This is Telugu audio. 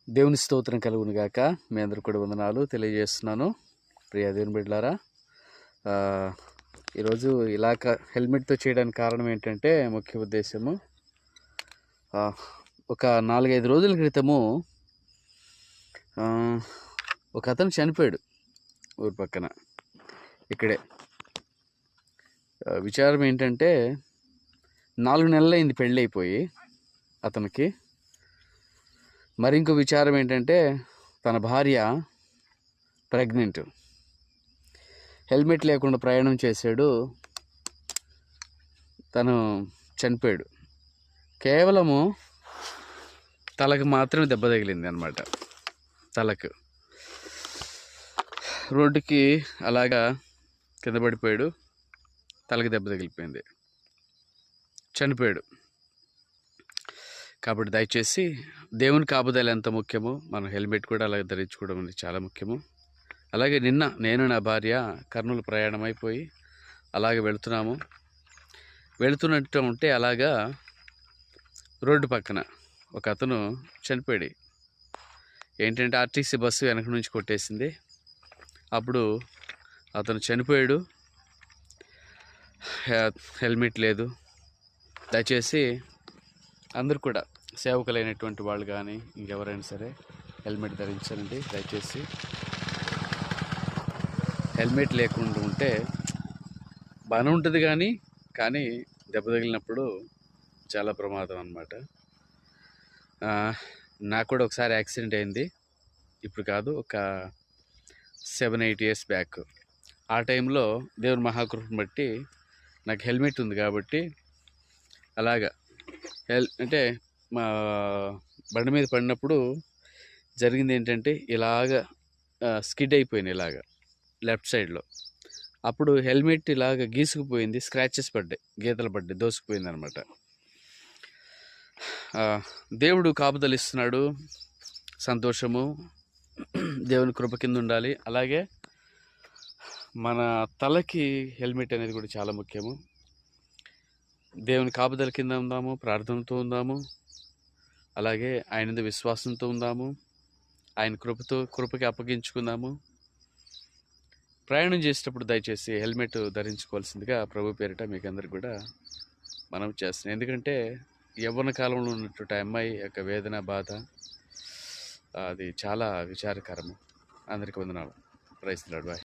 దేవుని స్తోత్రం కలుగును గాక. మీ అందరూ కూడా వందనాలు తెలియజేస్తున్నాను. ప్రియ దేవుని బిడ్డలారా, ఈరోజు ఇలా హెల్మెట్తో చేయడానికి కారణం ఏంటంటే, ముఖ్య ఉద్దేశము ఒక 4-5 రోజుల క్రితము ఒక అతను చనిపోయాడు ఊరి పక్కన. ఇక్కడే విచారం ఏంటంటే, 4 నెలలైంది పెళ్ళి అయిపోయి అతనికి. మరి ఇంకో విచారం ఏంటంటే, తన భార్య ప్రెగ్నెంట్. హెల్మెట్ లేకుండా ప్రయాణం చేశాడు, తను చనిపోయాడు. కేవలము తలకు మాత్రమే దెబ్బ తగిలింది అన్నమాట. తలకు రోడ్డుకి అలాగా కింద పడిపోయాడు, తలకి దెబ్బ తగిలిపోయింది, చనిపోయాడు. కాబట్టి దయచేసి దేవుని కాపుదల ఎంత ముఖ్యమో మనం హెల్మెట్ కూడా అలాగే ధరించుకోవడం అనేది చాలా ముఖ్యము. అలాగే నిన్న నేను నా భార్య కర్నూలు ప్రయాణం అయిపోయి అలాగే వెళుతున్నట్టు ఉంటే అలాగా రోడ్డు పక్కన ఒక అతను చనిపోయాడు. ఏంటంటే ఆర్టీసీ బస్సు వెనక నుంచి కొట్టేసింది. అప్పుడు అతను చనిపోయాడు, హెల్మెట్ లేదు. దయచేసి అందరూ కూడా సేవకులైనటువంటి వాళ్ళు కానీ ఇంకెవరైనా సరే హెల్మెట్ ధరించండి. దయచేసి హెల్మెట్ లేకుండా ఉంటే బాగానే ఉంటుంది, కానీ దెబ్బ తగిలినప్పుడు చాలా ప్రమాదం అన్నమాట. నాకు కూడా ఒకసారి యాక్సిడెంట్ అయింది. ఇప్పుడు కాదు, ఒక 7-8 ఇయర్స్ బ్యాక్. ఆ టైంలో దేవుని మహాకృపను బట్టి నాకు హెల్మెట్ ఉంది కాబట్టి అలాగా అంటే మా బండి మీద పడినప్పుడు జరిగింది ఏంటంటే, ఇలాగా స్కిడ్ అయిపోయింది ఇలాగా లెఫ్ట్ సైడ్లో. అప్పుడు హెల్మెట్ ఇలాగ గీసుకుపోయింది, స్క్రాచెస్ పడ్డాయి, గీతలు పడ్డాయి, దోసుకుపోయింది అనమాట. దేవుడు కాపుదలు ఇస్తున్నాడు, సంతోషము. దేవుని కృప కింద ఉండాలి. అలాగే మన తలకి హెల్మెట్ అనేది కూడా చాలా ముఖ్యము. దేవుని కాపుదల కింద ఉందాము, ప్రార్థనతో ఉందాము, అలాగే ఆయన విశ్వాసంతో ఉందాము, ఆయన కృపకి అప్పగించుకుందాము. ప్రయాణం చేసేటప్పుడు దయచేసి హెల్మెట్ ధరించుకోవాల్సిందిగా ప్రభు పేరిట మీకు అందరికి కూడా మనం చేస్తున్నాం. ఎందుకంటే యవ్వన కాలంలో ఉన్నటువంటి అమ్మాయి యొక్క వేదన, బాధ అది చాలా విచారకరము. అందరికీ వందనాలు. Praise the lord. బాయ్.